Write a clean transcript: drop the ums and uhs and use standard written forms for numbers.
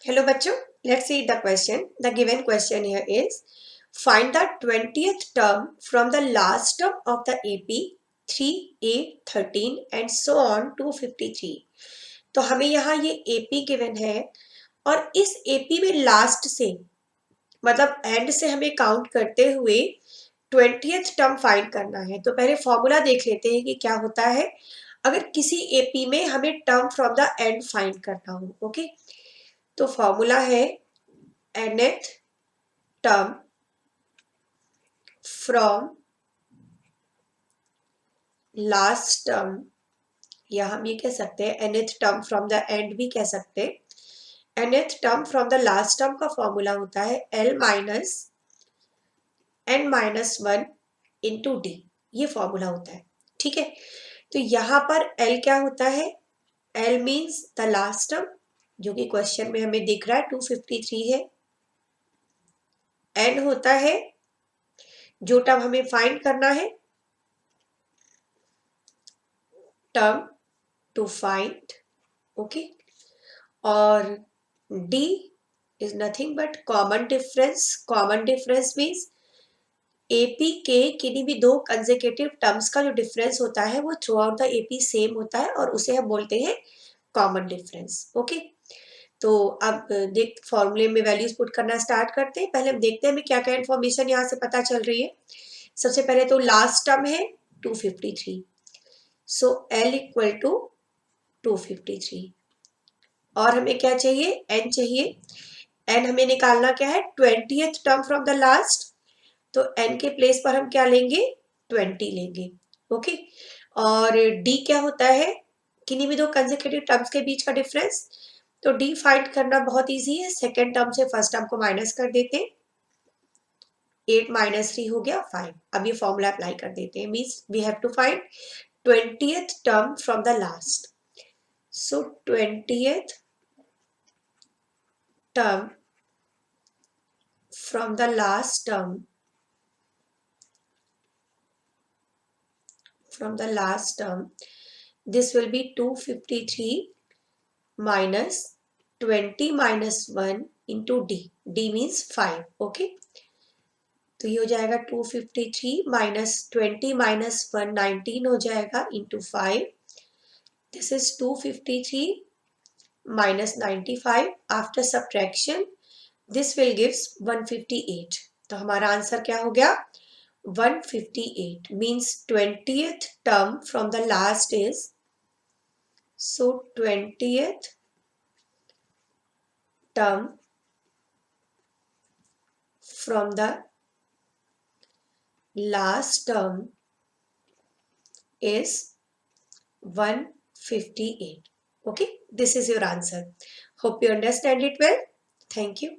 Hello बच्चों, let's see the question. The given question here is find the 20th term from the last term of the AP 3A 13 and so on to 53. तो हमें यहाँ ये AP given है और इस AP में last से मतलब एंड से हमें काउंट करते हुए 20th टर्म फाइंड करना है। तो पहले फॉर्मूला देख लेते हैं कि क्या होता है अगर किसी एपी में हमें term from the end find करना हो। ओके, तो फॉर्मूला है nth term from last term, या हम ये कह सकते हैं nth term from the end भी कह सकते हैं। nth term from the last term का फॉर्मूला होता है l minus n minus one into D, ये फॉर्मूला होता है। ठीक है, तो यहाँ पर l क्या होता है, l means the last term जो कि क्वेश्चन में हमें दिख रहा है 253 है। n होता है जो टर्म हमें फाइंड करना है, टर्म टू फाइंड। ओके, और d is nothing but common difference. Common difference means AP के किन्हीं भी दो कंसेक्यूटिव टर्म्स का जो डिफरेंस होता है वो through out the AP same होता है और उसे हम बोलते हैं कॉमन डिफरेंस। ओके, तो अब देख फॉर्मूले में वैल्यूज पुट करना स्टार्ट करते हैं। पहले हम देखते हैं हमें क्या क्या इन्फॉर्मेशन यहाँ से पता चल रही है। सबसे पहले तो लास्ट टर्म है 253, सो l इक्वल टू 253। और हमें क्या चाहिए, n चाहिए। n हमें निकालना क्या है, 20th term from the last, तो n के प्लेस पर हम क्या लेंगे, 20 लेंगे। ओके, और d क्या होता है, किन्हीं भी दो कंसेक्यूटिव टर्म्स के बीच का डिफरेंस। तो d फाइंड करना बहुत इजी है, सेकेंड टर्म से फर्स्ट टर्म को माइनस कर देते हैं, 8 माइनस 3 हो गया 5। अब ये फॉर्मूला अप्लाई कर देते हैं, means we have to find 20th term from the last. So 20th term from the last term this will be 253 minus 20 minus 1 into d means 5। Okay, तो ये हो जाएगा 253 minus 20 minus 1 19 हो जाएगा into 5। this is 253 minus 95 after subtraction this will gives 158। तो हमारा answer क्या हो गया, 158 means 20th term from the last is, so 20th term from the last term is 158। Okay, this is your answer. Hope you understand it well. Thank you.